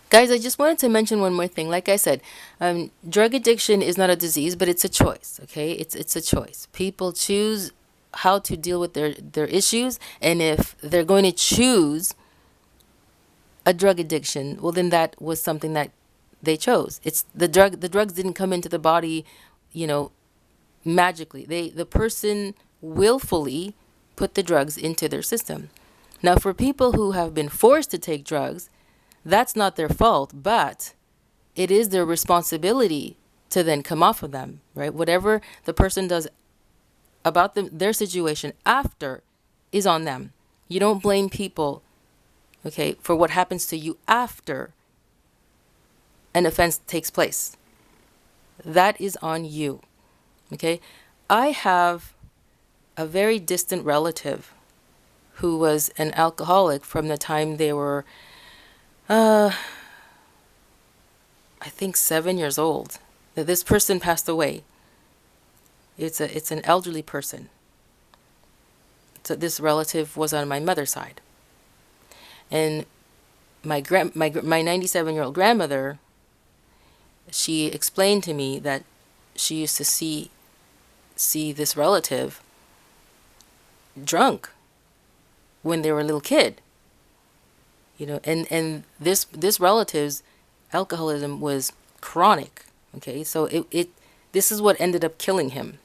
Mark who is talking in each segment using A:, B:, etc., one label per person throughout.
A: Guys, I just wanted to mention one more thing. Like I said, drug addiction is not a disease, but it's a choice. Okay, it's a choice. People choose how to deal with their issues, and if they're going to choose a drug addiction, well, then that was something that they chose. It's the drug. The drugs didn't come into the body, you know, magically. The person willfully put the drugs into their system. Now, for people who have been forced to take drugs, that's not their fault, but it is their responsibility to then come off of them, right? Whatever the person does about their situation after is on them. You don't blame people, okay, for what happens to you after an offense takes place. That is on you, okay? I have a very distant relative who was an alcoholic from the time they were, I think 7 years old. This person passed away. It's an elderly person. So this relative was on my mother's side, and my 97-year-old grandmother, she explained to me that she used to see this relative drunk when they were a little kid, you know, and this relative's alcoholism was chronic. Okay, so it this is what ended up killing him.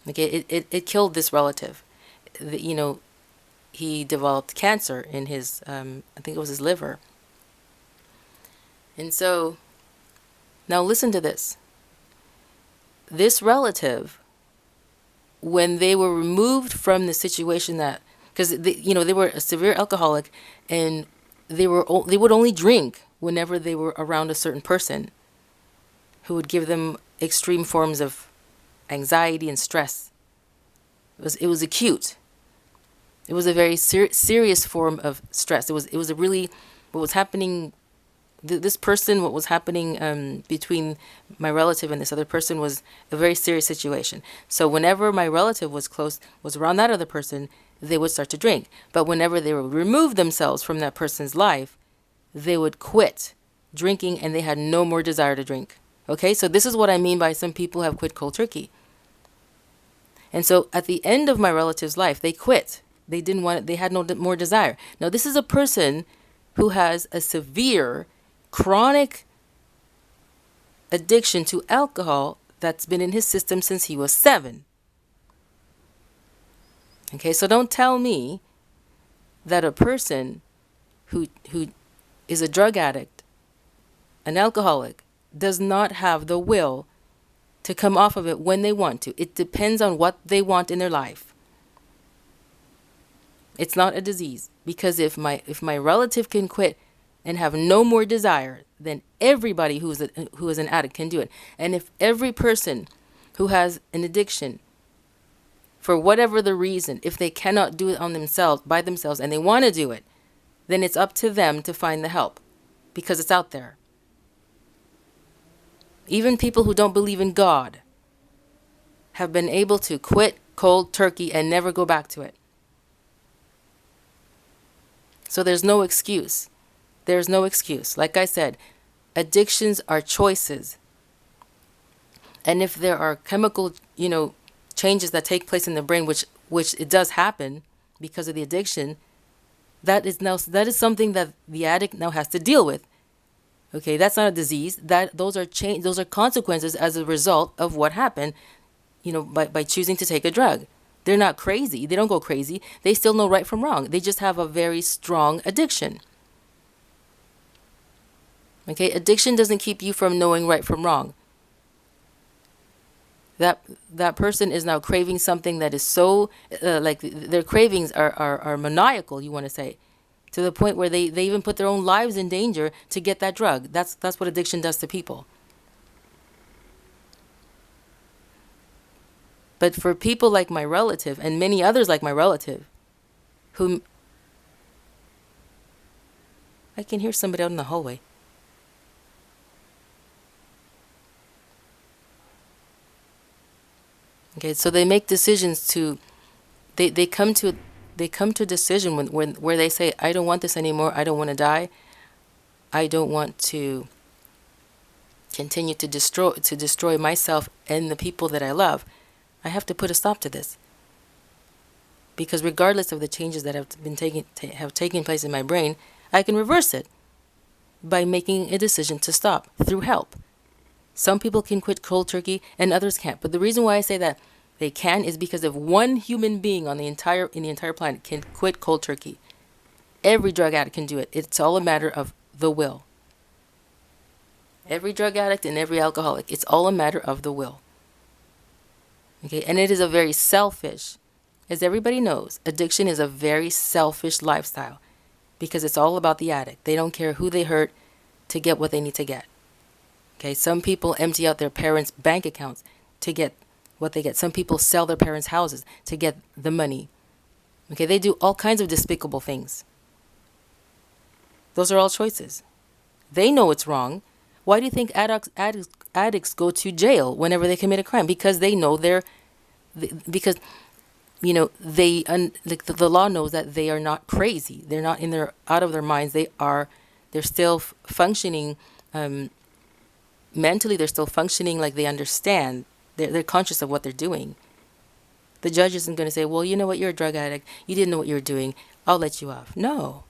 A: Okay, it killed this relative. You know, he developed cancer in his, I think it was his liver. And so, now listen to this. This relative, when they were removed from the situation that, because they were a severe alcoholic, and they would only drink whenever they were around a certain person who would give them extreme forms of anxiety and stress. It was acute. It was a very serious form of stress. It was a really, what was happening. This person, what was happening between my relative and this other person was a very serious situation. So whenever my relative was around that other person, they would start to drink. But whenever they would remove themselves from that person's life, they would quit drinking, and they had no more desire to drink. Okay, so this is what I mean by some people have quit cold turkey. And so at the end of my relative's life, they quit. They didn't want it. They had no more desire. Now, this is a person who has a severe chronic addiction to alcohol that's been in his system since he was 7. Okay, so don't tell me that a person who is a drug addict, an alcoholic, does not have the will to come off of it when they want to. It depends on what they want in their life. It's not a disease, because if my relative can quit and have no more desire, then everybody who is an addict can do it. And if every person who has an addiction, for whatever the reason, if they cannot do it on themselves, by themselves, and they want to do it, then it's up to them to find the help, because it's out there. Even people who don't believe in God have been able to quit cold turkey and never go back to it. So there's no excuse. There's no excuse. Like I said, addictions are choices. And if there are chemical, changes that take place in the brain, which it does happen because of the addiction, that is something that the addict now has to deal with. Okay, that's not a disease. Those are consequences as a result of what happened, by choosing to take a drug. They're not crazy. They don't go crazy. They still know right from wrong. They just have a very strong addiction. Okay, addiction doesn't keep you from knowing right from wrong. That person is now craving something that is so, like their cravings are maniacal, you want to say, to the point where they even put their own lives in danger to get that drug. That's what addiction does to people. But for people like my relative, and many others like my relative, whom I can hear somebody out in the hallway. Okay, so they make decisions they come to a decision where they say, I don't want this anymore, I don't want to die, I don't want to continue to destroy myself and the people that I love, I have to put a stop to this. Because regardless of the changes that have taken place in my brain, I can reverse it by making a decision to stop through help. Some people can quit cold turkey and others can't. But the reason why I say that they can is because if one human being in the entire planet can quit cold turkey, every drug addict can do it. It's all a matter of the will. Every drug addict and every alcoholic, it's all a matter of the will. Okay, and it is a very selfish, as everybody knows, addiction is a very selfish lifestyle because it's all about the addict. They don't care who they hurt to get what they need to get. Okay, some people empty out their parents' bank accounts to get what they get. Some people sell their parents' houses to get the money. Okay, they do all kinds of despicable things. Those are all choices. They know it's wrong. Why do you think addicts go to jail whenever they commit a crime? Because they know because you know the law knows that they are not crazy. They're not out of their minds. They're still functioning mentally. They're still functioning like they understand. They're conscious of what they're doing. The judge isn't going to say, well, you know what, you're a drug addict. You didn't know what you were doing. I'll let you off. No.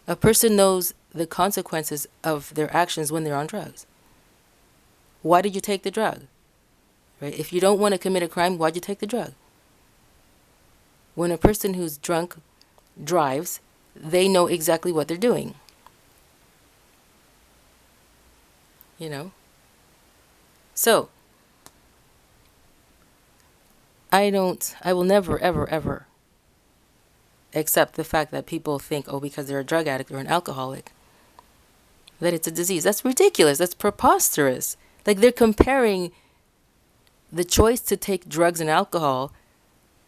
A: A person knows the consequences of their actions when they're on drugs. Why did you take the drug? Right? If you don't want to commit a crime, why'd you take the drug? When a person who's drunk drives, they know exactly what they're doing. You know? So, I will never, ever, ever accept the fact that people think, oh, because they're a drug addict or an alcoholic, that it's a disease. That's ridiculous. That's preposterous. Like they're comparing the choice to take drugs and alcohol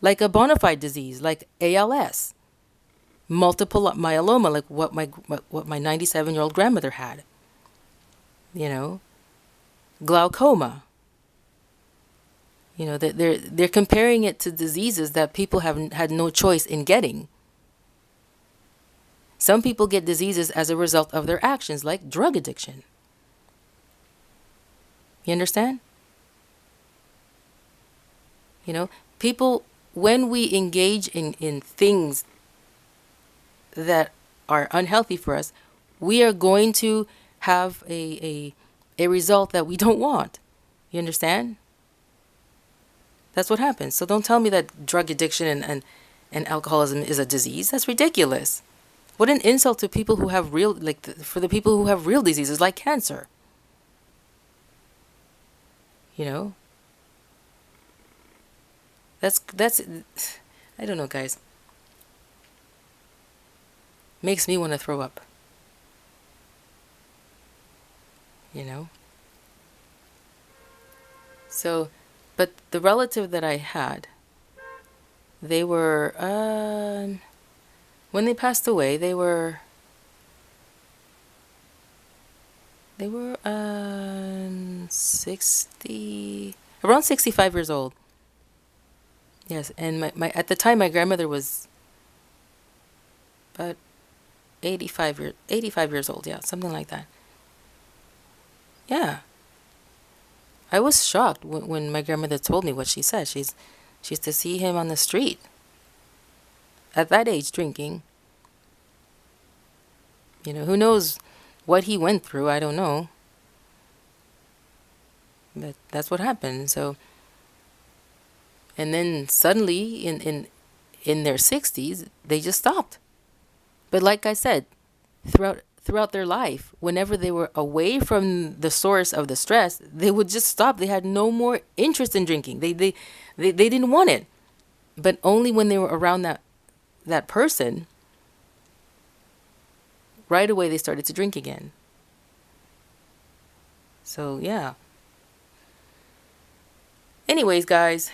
A: like a bona fide disease, like ALS, multiple myeloma, like what my 97-year-old grandmother had. You know, glaucoma. You know, they're comparing it to diseases that people have had no choice in getting. Some people get diseases as a result of their actions, like drug addiction. You understand? You know, people, when we engage in things that are unhealthy for us, we are going to have a result that we don't want. You understand? That's what happens. So don't tell me that drug addiction and alcoholism is a disease. That's ridiculous. What an insult to people who have for the people who have real diseases like cancer. You know? That's I don't know, guys. Makes me want to throw up. You know? So, but the relative that I had, they were when they passed away, they were around 65 years old. Yes, and my at the time my grandmother was about 85 years old, yeah, something like that. Yeah. I was shocked when my grandmother told me what she said. She used to see him on the street at that age drinking. You know, who knows what he went through, I don't know. But that's what happened. So, and then suddenly in their 60s, they just stopped. But like I said, throughout their life, whenever they were away from the source of the stress, they would just stop. They had no more interest in drinking. They didn't want it. But only when they were around that person, right away they started to drink again. So, yeah. Anyways, guys,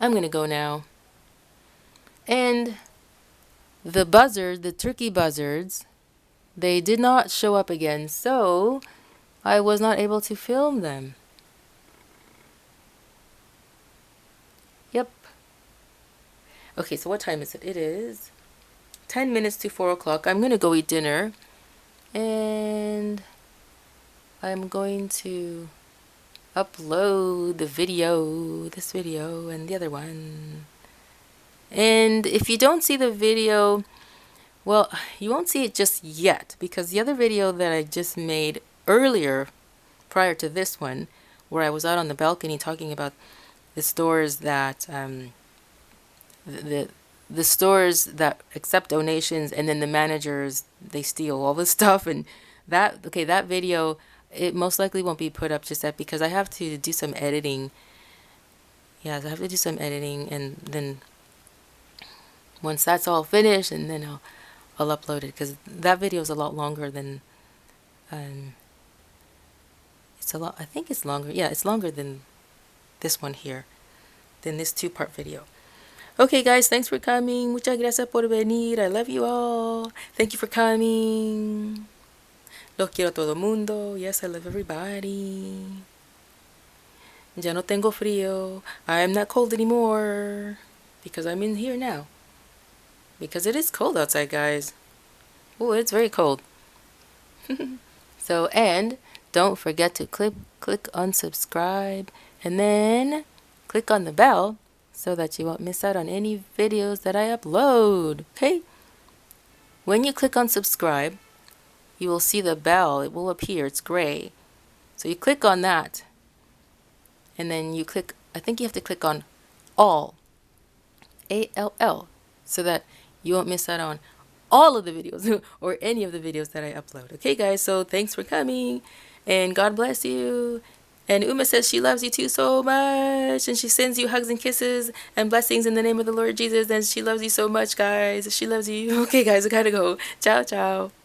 A: I'm going to go now. And the turkey buzzards, they did not show up again, so I was not able to film them. Yep. Okay, so what time is it? It is 10 minutes to 4 o'clock. I'm going to go eat dinner. And I'm going to upload the video, this video and the other one. And if you don't see the video, well, you won't see it just yet, because the other video that I just made earlier, prior to this one, where I was out on the balcony talking about the stores that the stores that accept donations, and then the managers, they steal all the stuff, and that video, it most likely won't be put up just yet because I have to do some editing. Yeah, I have to do some editing, and then once that's all finished, and then I'll upload it, because that video is a lot longer than I think it's longer. Yeah, it's longer than this one here, than this 2-part video. Okay, guys, thanks for coming. Muchas gracias por venir. I love you all. Thank you for coming. Los quiero a todo mundo. Yes, I love everybody. Ya no tengo frío. I'm not cold anymore because I'm in here now. Because it is cold outside, guys. Oh, it's very cold. So, and don't forget to click on subscribe, and then click on the bell so that you won't miss out on any videos that I upload. Okay? When you click on subscribe, you will see the bell. It will appear. It's gray. So you click on that, and then you click, I think you have to click on all, ALL, so that you won't miss out on all of the videos or any of the videos that I upload. Okay, guys, so thanks for coming, and God bless you. And Uma says she loves you too so much, and she sends you hugs and kisses and blessings in the name of the Lord Jesus, and she loves you so much, guys. She loves you. Okay, guys, I gotta go. Ciao, ciao.